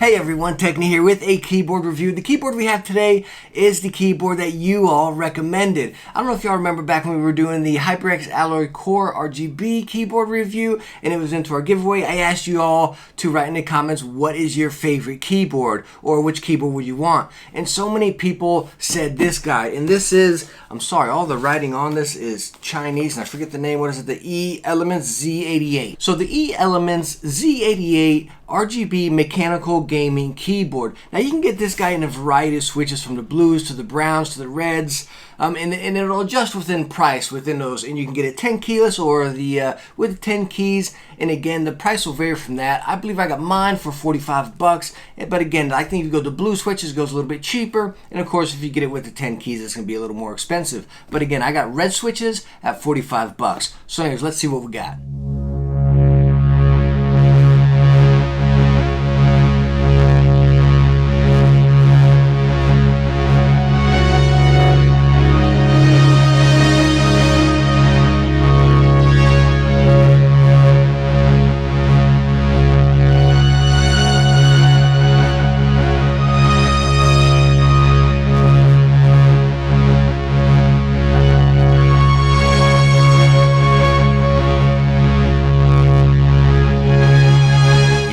Hey everyone, Techni here with a keyboard review. The keyboard we have today is the keyboard that you all recommended. I don't know if y'all remember back when we were doing the HyperX Alloy Core RGB keyboard review and it was into our giveaway. I asked you all to write in the comments what is your favorite keyboard or which keyboard would you want. And so many people said this guy, and this is, I'm sorry, all the writing on this is Chinese and I forget the name. What is it? The E-Elements Z-88. So the E-Elements Z-88 RGB mechanical gaming keyboard. Now you can get this guy in a variety of switches, from the blues to the browns to the reds, and it'll adjust within price within those. And you can get it 10 keyless or the with 10 keys. And again, the price will vary from that. I believe I got mine for 45 bucks. But again, I think if you go to blue switches, it goes a little bit cheaper. And of course, if you get it with the 10 keys, it's going to be a little more expensive. But again, I got red switches at 45 bucks. So anyways, let's see what we got.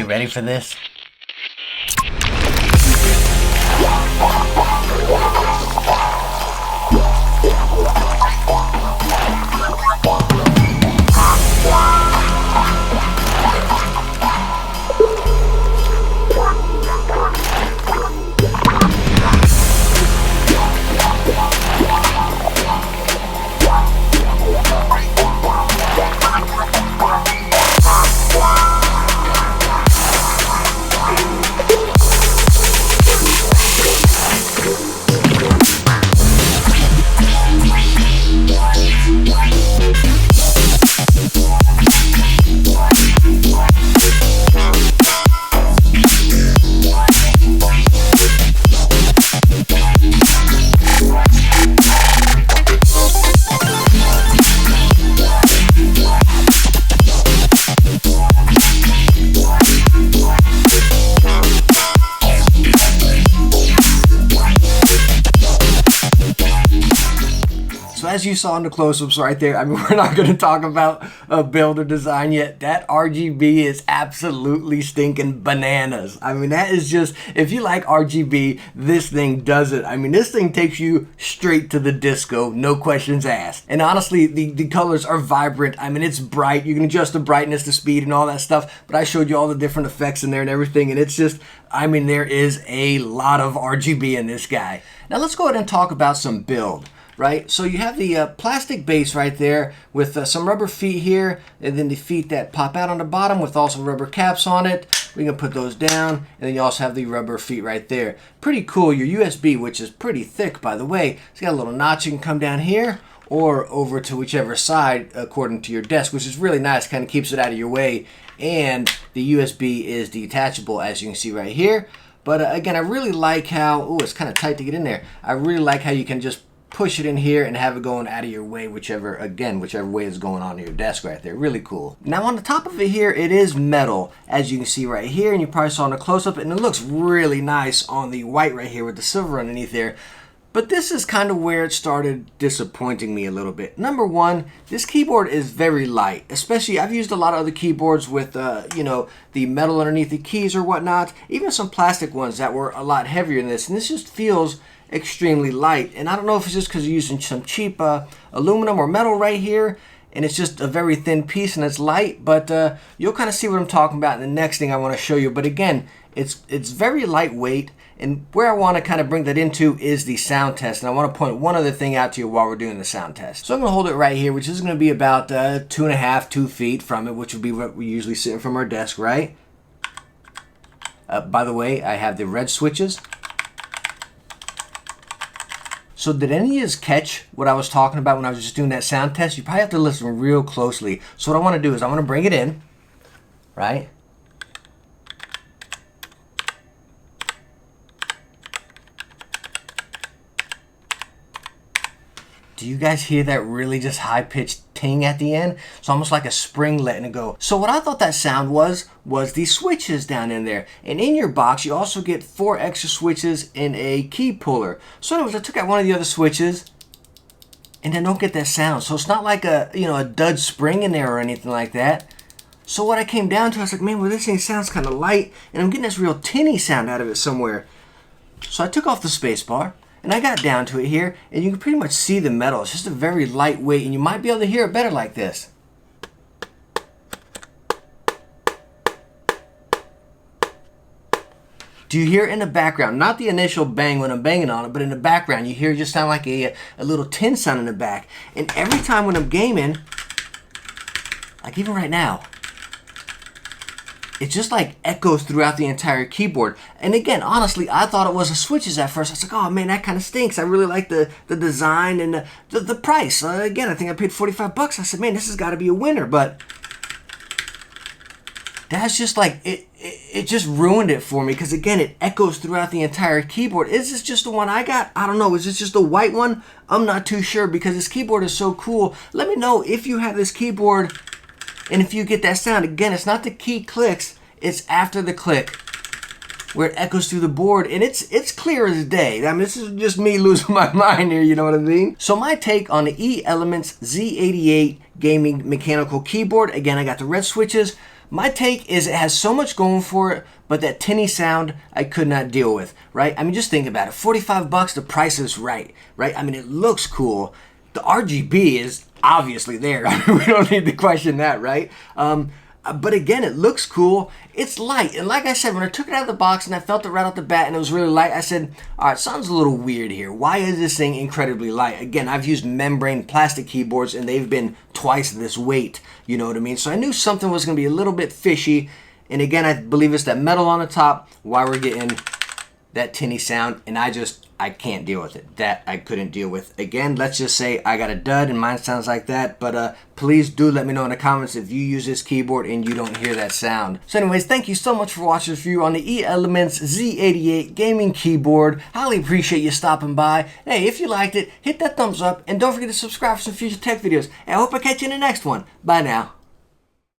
Ready for this? So as you saw in the close-ups right there, I mean, we're not going to talk about a build or design yet. That RGB is absolutely stinking bananas. I mean, that is just, if you like RGB, this thing does it. I mean, this thing takes you straight to the disco, no questions asked. And honestly, the colors are vibrant. I mean, it's bright. You can adjust the brightness, the speed, and all that stuff. But I showed you all the different effects in there and everything, and it's just, I mean, there is a lot of RGB in this guy. Now let's go ahead and talk about some build. Right, so you have the plastic base right there with some rubber feet here, and then the feet that pop out on the bottom with also rubber caps on it. We can put those down, and then you also have the rubber feet right there. Pretty cool. Your USB, which is pretty thick, by the way, it's got a little notch. You can come down here or over to whichever side according to your desk, which is really nice. Kind of keeps it out of your way, and the USB is detachable, as you can see right here. But again, I really like how, oh, it's kind of tight to get in there. I really like how you can just push it in here and have it going out of your way, whichever way is going on your desk right there. Really cool. Now on the top of it here, it is metal, as you can see right here, and you probably saw in the close-up, and it looks really nice on the white right here with the silver underneath there. But this is kind of where it started disappointing me a little bit. Number one, this keyboard is very light, especially I've used a lot of other keyboards with, you know, the metal underneath the keys or whatnot, even some plastic ones that were a lot heavier than this, and this just feels extremely light. And I don't know if it's just because you're using some cheap aluminum or metal right here, and it's just a very thin piece and it's light, but you'll kind of see what I'm talking about in the next thing I want to show you. But again, it's very lightweight, and where I want to kind of bring that into is the sound test. And I want to point one other thing out to you while we're doing the sound test. So I'm going to hold it right here, which is going to be about 2 feet from it, which would be what we usually sit from our desk, right? By the way, I have the red switches. So did any of you catch what I was talking about when I was just doing that sound test? You probably have to listen real closely. So what I want to do is I want to bring it in, right? Do you guys hear that really just high-pitched ting at the end? It's almost like a spring letting it go. So what I thought that sound was these switches down in there. And in your box, you also get 4 extra switches in a key puller. So anyways, I took out one of the other switches, and I don't get that sound. So it's not like a, you know, a dud spring in there or anything like that. So what I came down to, I was like, man, well, this thing sounds kind of light, and I'm getting this real tinny sound out of it somewhere. So I took off the space bar, and I got down to it here, and you can pretty much see the metal. It's just a very lightweight, and you might be able to hear it better like this. Do you hear it in the background? Not the initial bang when I'm banging on it, but in the background, you hear it just sound like a little tin sound in the back. And every time when I'm gaming, like even right now, it just like echoes throughout the entire keyboard. And again, honestly, I thought it was the switches at first. I was like, oh man, that kind of stinks. I really like the design and the price. Again, I think I paid 45 bucks. I said, man, this has got to be a winner. But that's just like, it just ruined it for me. Because again, it echoes throughout the entire keyboard. Is this just the one I got? I don't know. Is this just a white one? I'm not too sure because this keyboard is so cool. Let me know if you have this keyboard. And if you get that sound, again, it's not the key clicks, it's after the click where it echoes through the board, and it's clear as day. I mean, this is just me losing my mind here, you know what I mean? So my take on the E-Elements Z-88 gaming mechanical keyboard, again, I got the red switches. My take is it has so much going for it, but that tinny sound I could not deal with, right? I mean, just think about it. 45 bucks, the price is right? I mean, it looks cool. The RGB is obviously there. I mean, we don't need to question that, right? But again, it looks cool. It's light. And like I said, when I took it out of the box and I felt it right off the bat and it was really light, I said, all right, something's a little weird here. Why is this thing incredibly light? Again, I've used membrane plastic keyboards and they've been twice this weight. You know what I mean? So I knew something was going to be a little bit fishy. And again, I believe it's that metal on the top why we're getting that tinny sound, and I can't deal with it. That I couldn't deal with. Again, let's just say I got a dud and mine sounds like that, but please do let me know in the comments if you use this keyboard and you don't hear that sound. So anyways, thank you so much for watching this review on the E-Elements Z-88 gaming keyboard. Highly appreciate you stopping by. Hey, if you liked it, hit that thumbs up, and don't forget to subscribe for some future tech videos. And I hope I catch you in the next one. Bye now.